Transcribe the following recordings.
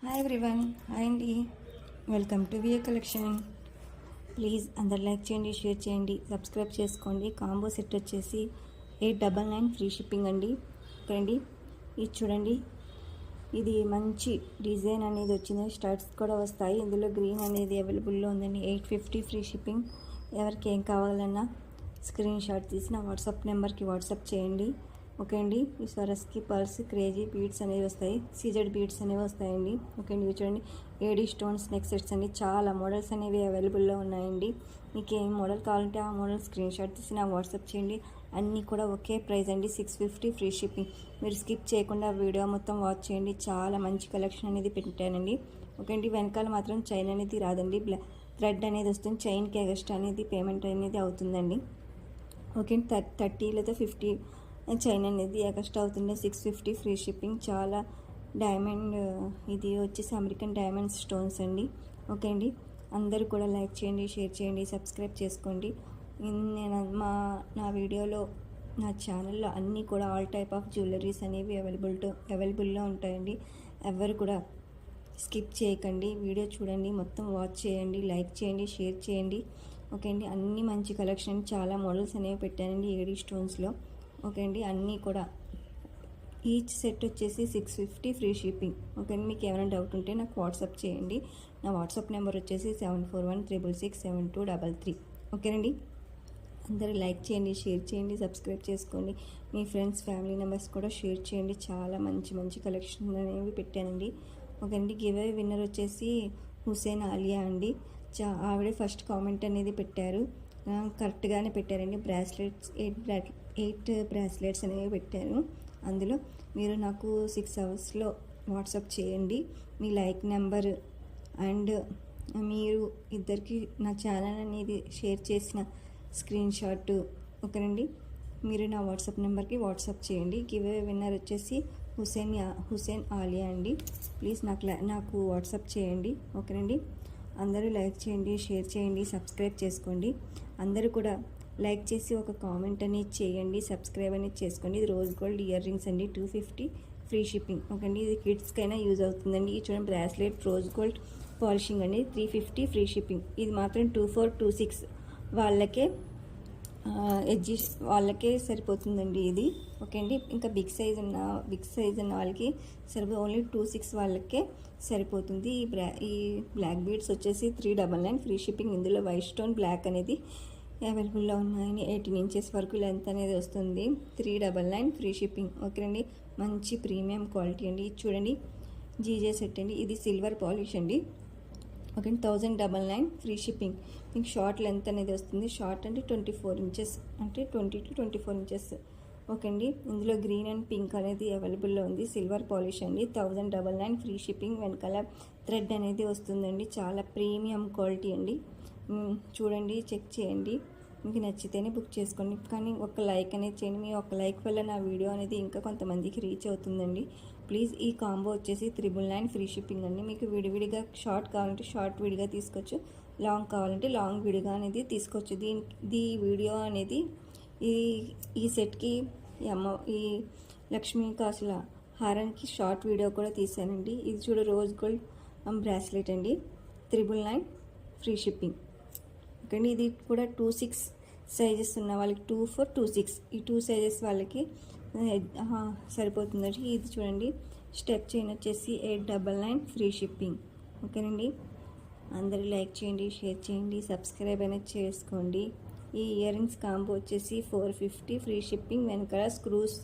Hi everyone, hi అండి. Welcome to VA collection. Please అందరు like చేయండి, షేర్ చేయండి, సబ్స్క్రైబ్ చేసుకోండి. కాంబో సెట్ వచ్చేసి 899 ఫ్రీ షిప్పింగ్ అండి. ఓకే, ఇది చూడండి, ఇది మంచి డిజైన్ అనేది వచ్చింది. స్టడ్స్ కూడా వస్తాయి. ఇందులో గ్రీన్ అనేది అవైలబుల్లో ఉందండి. 850 ఫ్రీ షిప్పింగ్. ఎవరికి ఏం కావాలన్నా స్క్రీన్ షాట్ తీసి నా వాట్సాప్ నెంబర్కి వాట్సాప్ చేయండి. ఓకే అండి. ఈ స్వరస్కి పర్ల్స్ క్రేజీ బీడ్స్ అనేవి వస్తాయి, సీజెడ్ బీడ్స్ అనేవి వస్తాయండి. ఓకే అండి. ఇవి చూడండి, ఏడీ స్టోన్స్ నెక్ సెట్స్ అండి. చాలా మోడల్స్ అనేవి అవైలబుల్లో ఉన్నాయండి. మీకు ఏం మోడల్ కావాలంటే ఆ మోడల్ స్క్రీన్ షాట్ తీసి నా వాట్సాప్ చేయండి. అన్నీ కూడా ఒకే ప్రైస్ అండి, 650 ఫ్రీ షిప్పింగ్. మీరు స్కిప్ చేయకుండా వీడియో మొత్తం వాచ్ చేయండి. చాలా మంచి కలెక్షన్ అనేది పెట్టానండి. ఓకే అండి. వెనకాల మాత్రం చైన్ అనేది రాదండి, థ్రెడ్ అనేది వస్తుంది. చైన్కి ఎక్స్ట్రా అనేది పేమెంట్ అనేది అవుతుందండి. ఓకే, 30 లేదా 50 చైన్ అనేది ఎక్స్ట్రా అవుతుంది. 650 ఫ్రీ షిప్పింగ్. చాలా డైమండ్, ఇది వచ్చేసి అమెరికన్ డైమండ్ స్టోన్స్ అండి. ఓకే అండి. అందరూ కూడా లైక్ చేయండి, షేర్ చేయండి, సబ్స్క్రైబ్ చేసుకోండి. నేను నా వీడియోలో, నా ఛానల్లో అన్నీ కూడా ఆల్ టైప్ ఆఫ్ జ్యువెలరీస్ అనేవి అవైలబుల్లో ఉంటాయండి. ఎవరు కూడా స్కిప్ చేయకండి, వీడియో చూడండి, మొత్తం వాచ్ చేయండి, లైక్ చేయండి, షేర్ చేయండి. ఓకే అండి. అన్ని మంచి కలెక్షన్, చాలా మోడల్స్ అనేవి పెట్టానండి ఏడీ స్టోన్స్లో. ఓకే అండి. అన్నీ కూడా ఈచ్ సెట్ వచ్చేసి 650 ఫ్రీ షిప్పింగ్. ఓకే అండి. మీకు ఏమైనా డౌట్ ఉంటే నాకు వాట్సాప్ చేయండి. నా వాట్సాప్ నెంబర్ వచ్చేసి 7416667233. ఓకేనండి. అందరూ లైక్ చేయండి, షేర్ చేయండి, సబ్స్క్రైబ్ చేసుకోండి. మీ ఫ్రెండ్స్, ఫ్యామిలీ మెంబర్స్ కూడా షేర్ చేయండి. చాలా మంచి మంచి కలెక్షన్ అనేవి పెట్టానండి. ఓకే అండి. గివ్ అవే విన్నర్ వచ్చేసి హుసేన్ ఆలియా అండి. ఆవిడే ఫస్ట్ కామెంట్ అనేది పెట్టారు, కరెక్ట్గానే పెట్టారండి. బ్రాస్లెట్స్ 8 బ్రాస్లెట్స్ అనేవి పెట్టారు. అందులో మీరు నాకు 6 అవర్స్లో వాట్సాప్ చేయండి మీ లైక్ నెంబర్ అండ్ మీరు ఇద్దరికి నా ఛానల్ అనేది షేర్ చేసిన స్క్రీన్ షాట్. ఓకేనండి. మీరు నా వాట్సాప్ నెంబర్కి వాట్సాప్ చేయండి. గివ్ అవే విన్నర్ వచ్చేసి హుసేన్ ఆలియా అండి. ప్లీజ్ నాకు వాట్సాప్ చేయండి. ఓకేనండి. అందరూ లైక్ చేయండి, షేర్ చేయండి, సబ్స్క్రైబ్ చేసుకోండి. అందరూ కూడా లైక్ చేసి ఒక కామెంట్ అనేది చేయండి, సబ్స్క్రైబ్ అనేది చేసుకోండి. ఇది రోజ్ గోల్డ్ ఇయర్ రింగ్స్ అండి, 250 ఫ్రీ షిప్పింగ్. ఓకే అండి. ఇది కిడ్స్కైనా యూజ్ అవుతుందండి. ఇది చూడండి, బ్రాస్లెట్ రోజ్ గోల్డ్ పాలిషింగ్ అండి, 350 ఫ్రీ షిప్పింగ్. ఇది మాత్రం 2426 వాళ్ళకే వాళ్ళకే సరిపోతుందండి ఇది. ఓకే అండి. ఇంకా బిగ్ సైజ్ ఉన్న వాళ్ళకి ఓన్లీ 26 వాళ్ళకే సరిపోతుంది. ఈ బ్లాక్ బీడ్స్ వచ్చేసి 399 ఫ్రీ షిప్పింగ్. ఇందులో వైట్ స్టోన్ బ్లాక్ అనేది అవైలబుల్లో ఉన్నాయని 18 ఇంచెస్ వరకు లెంత్ అనేది వస్తుంది. 399 ఫ్రీ షిప్పింగ్. ఓకే అండి. మంచి ప్రీమియం క్వాలిటీ అండి. ఇది చూడండి, జీజే సెట్ అండి. ఇది సిల్వర్ పాలిష్ అండి. Okay, 1099 free shipping. మీకు షార్ట్ లెంత్ అనేది వస్తుంది. షార్ట్ అంటే 24 ఇంచెస్, అంటే 20 to 24 ఇంచెస్. ఓకే అండి. ఇందులో గ్రీన్ అండ్ పింక్ అనేది అవైలబుల్లో ఉంది. సిల్వర్ పాలిష్ అండి, 1099 ఫ్రీ షిప్పింగ్. వెనకాల థ్రెడ్ అనేది వస్తుందండి. చాలా ప్రీమియం క్వాలిటీ అండి. చూడండి, చెక్ చేయండి, మీకు నచ్చితేనే బుక్ చేసుకోండి. కానీ ఒక లైక్ అనేది చేయండి. మీ ఒక లైక్ వల్ల నా వీడియో అనేది ఇంకా కొంతమందికి రీచ్ అవుతుందండి. ప్లీజ్. ఈ కాంబో వచ్చేసి 999 ఫ్రీ షిప్పింగ్ అండి. మీకు విడివిడిగా షార్ట్ కావాలంటే షార్ట్ విడిగా తీసుకోవచ్చు, లాంగ్ కావాలంటే లాంగ్ విడిగా అనేది తీసుకోవచ్చు. ఈ వీడియో అనేది ఈ సెట్కి ఈ లక్ష్మీ కాసుల హారానికి షార్ట్ వీడియో కూడా తీసానండి. ఇది చూడ రోజ్ గోల్డ్ బ్రాస్లెట్ అండి, 999 ఫ్రీ షిప్పింగ్. ఓకే అండి. ఇది కూడా 26 సైజెస్ ఉన్న వాళ్ళకి, 24, 26 ఈ 2 సైజెస్ వాళ్ళకి సరిపోతుందండి. ఇది చూడండి, స్టెప్ చైన్ వచ్చేసి 899 ఫ్రీ షిప్పింగ్. ఓకేనండి. అందరూ లైక్ చేయండి, షేర్ చేయండి, సబ్స్క్రైబ్ అనేది చేసుకోండి. ఈ ఇయర్ రింగ్స్ కాంబో వచ్చేసి 450 ఫ్రీ షిప్పింగ్. వెనకాల స్క్రూస్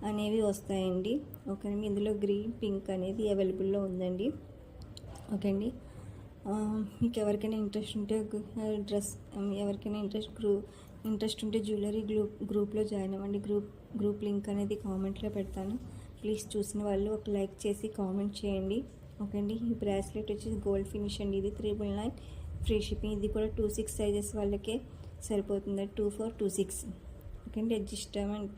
అనేవి వస్తాయండి. ఓకేనండి. ఇందులో గ్రీన్, పింక్ అనేది అవైలబుల్లో ఉందండి. ఓకే అండి. మీకు ఎవరికైనా ఇంట్రెస్ట్ ఉంటే ఎవరికైనా ఇంట్రెస్ట్ ఉంటే జ్యువెలరీ గ్రూప్లో జాయిన్ అవ్వండి. గ్రూప్ లింక్ అనేది కామెంట్లో పెడతాను. ప్లీజ్ చూసిన వాళ్ళు ఒక లైక్ చేసి కామెంట్ చేయండి. ఓకే అండి. ఈ బ్రాస్లెట్ వచ్చేసి గోల్డ్ ఫినిష్ అండి. ఇది 399 ఫ్రీ షిప్పింగ్. ఇది కూడా 26 సైజెస్ వాళ్ళకే సరిపోతుంది, 24, 26. ఓకే అండి. అడ్జస్ట్మెంట్